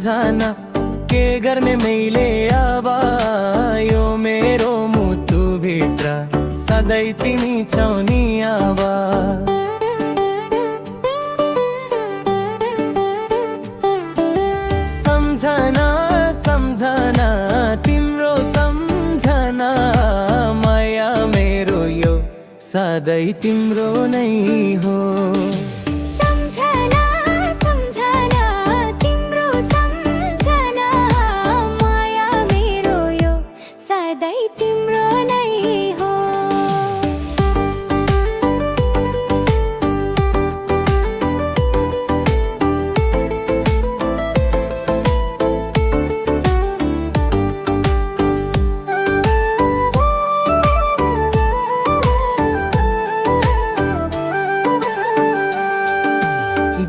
सम्झना के गर्ने मैले अब यो मेरो मुटु भित्र सधैँ तिमी छौ नि अब। सम्झना सम्झना तिम्रो सम्झना माया मेरो यो सधैँ तिम्रो नै हो। सम्झना सम्झना तिम्रो सम्झना माया मेरो यो सधैँ तिम्रो नै हो।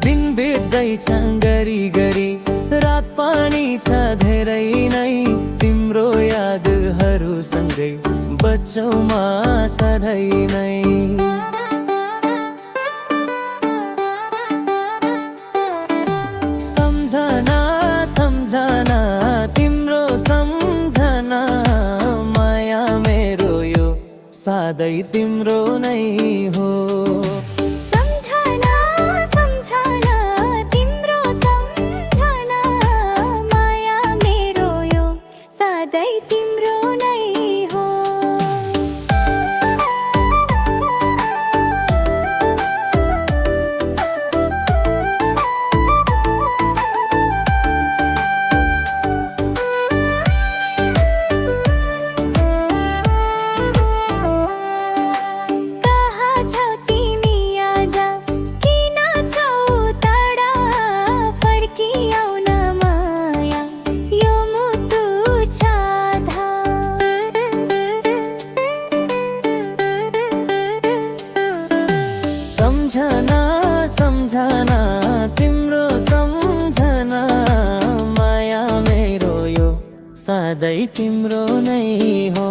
दिन बित्दैछ गरी गरी रात पानी छ धेरै नै तिम्रो यादहरू सँगै बच्चौमा सधैँ नै। सम्झना सम्झना तिम्रो सम्झना माया मेरो यो सधैँ तिम्रो नै हो। सम्झना सम्झना तिम्रो सम्झना माया मेरो यो सधैँ तिम्रो नै हो। कहाँ छौ तिमी आज किन छौ टाढा फर्किआउ न माया यो मुटु छ सम्झना सम्झना तिम्रो सम्झना माया मेरो यो सधैँ तिम्रो नै हो।